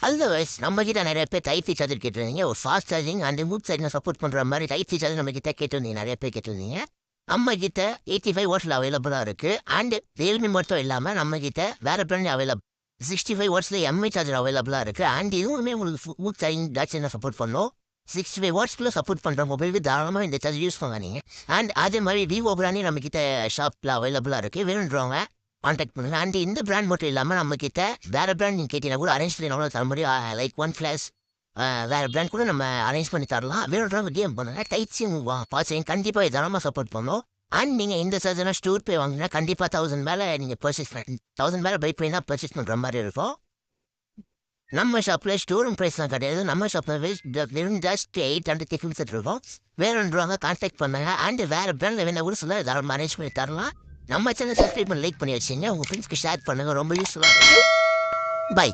Otherwise நம்ம கிட்ட நிறைய பேர் டைப் சார்ஜர் கேட்டிருந்தீங்க. ஒரு fast charging and move charging support பண்ணுற மாதிரி டைப் சார்ஜர் நம்ம கிட்ட கேட்டிருந்தீங்க. நிறைய பேர் கேட்டிருந்தீங்க. நம்ம கிட்ட 85 வாட்ஸில் அவைலபிளாக இருக்குது. அண்ட் ரியல்மி மட்டும் இல்லாமல் நம்ம கிட்ட வேறு பிராண்ட் அவைலபிள் 65 வாட்ஸில் எம்ஐ சார்ஜர் அவைலபிளாக இருக்குது. அண்ட் இதுவுமே உங்களுக்கு மூவ் சார்ஜிங் டாட்ஸ் சப்போர்ட் பண்ணும். 65 வாட்ஸ்க்குள்ள சப்போர்ட் பண்ணுற மொபைலுக்கு தாராளமாக இந்த சார்ஜ் யூஸ் பண்ணாதீங்க. அண்ட் அதே மாதிரி விவோ பிராண்டே நம்ம கிட்ட ஷாப்பில் அவைலபிளாக இருக்குது. வேணுன்றவங்க கான்டாக்ட் பண்ணுங்க. அண்ட் இந்த பிராண்ட் மட்டும் இல்லாமல் நம்ம கிட்ட வேறு பிராண்ட் நீங்கள் கேட்டீங்கன்னா கூட அரேஞ்ச் பண்ணி நம்மளால் தர முடியும். லைக் ஒன் பிளஸ் வேறு பிராண்ட் கூட நம்ம அரேஞ்ச் பண்ணி தரலாம். வேணுன்றவங்க கேம் பண்ணுங்க. டைட்ஸி பாசிங் கண்டிப்பாக இதெல்லாமல் சப்போர்ட் பண்ணும். அண்ட் நீங்கள் இந்த சார்ஜர்னா ஸ்டோர் பே வாங்கினா கண்டிப்பாக 1000 மேலே நீங்கள் பர்ச்சேஸ் 1000 மேலே பை பண்ணி தான் பர்ச்சேஸ் பண்ணுற மாதிரி இருக்கும். நம்ம ஷாப்பில் ஸ்டோரூம் ப்ரைஸ்லாம் கிடையாது. நம்ம ஷாப்பில் வெறும் ஜஸ்ட் 800 டிஃபன்ஸ் இருக்கும். வேணுன்றவங்க கான்டாக்ட் பண்ணுங்க. அண்ட் வேறு பிராண்டில் வேணா கூட சொல்ல தாராளமாக அரேஞ்ச் பண்ணி தரலாம். நம்ம சேனல் சப்ஸ்கிரைப் பண்ணி லைக் பண்ணி வச்சுங்க. உங்கள் ஃப்ரெண்ட்ஸ்க்கு ஷேர் பண்ணுங்கள். ரொம்ப யூஸ்ஃபுல்லாக இருக்கும். பை.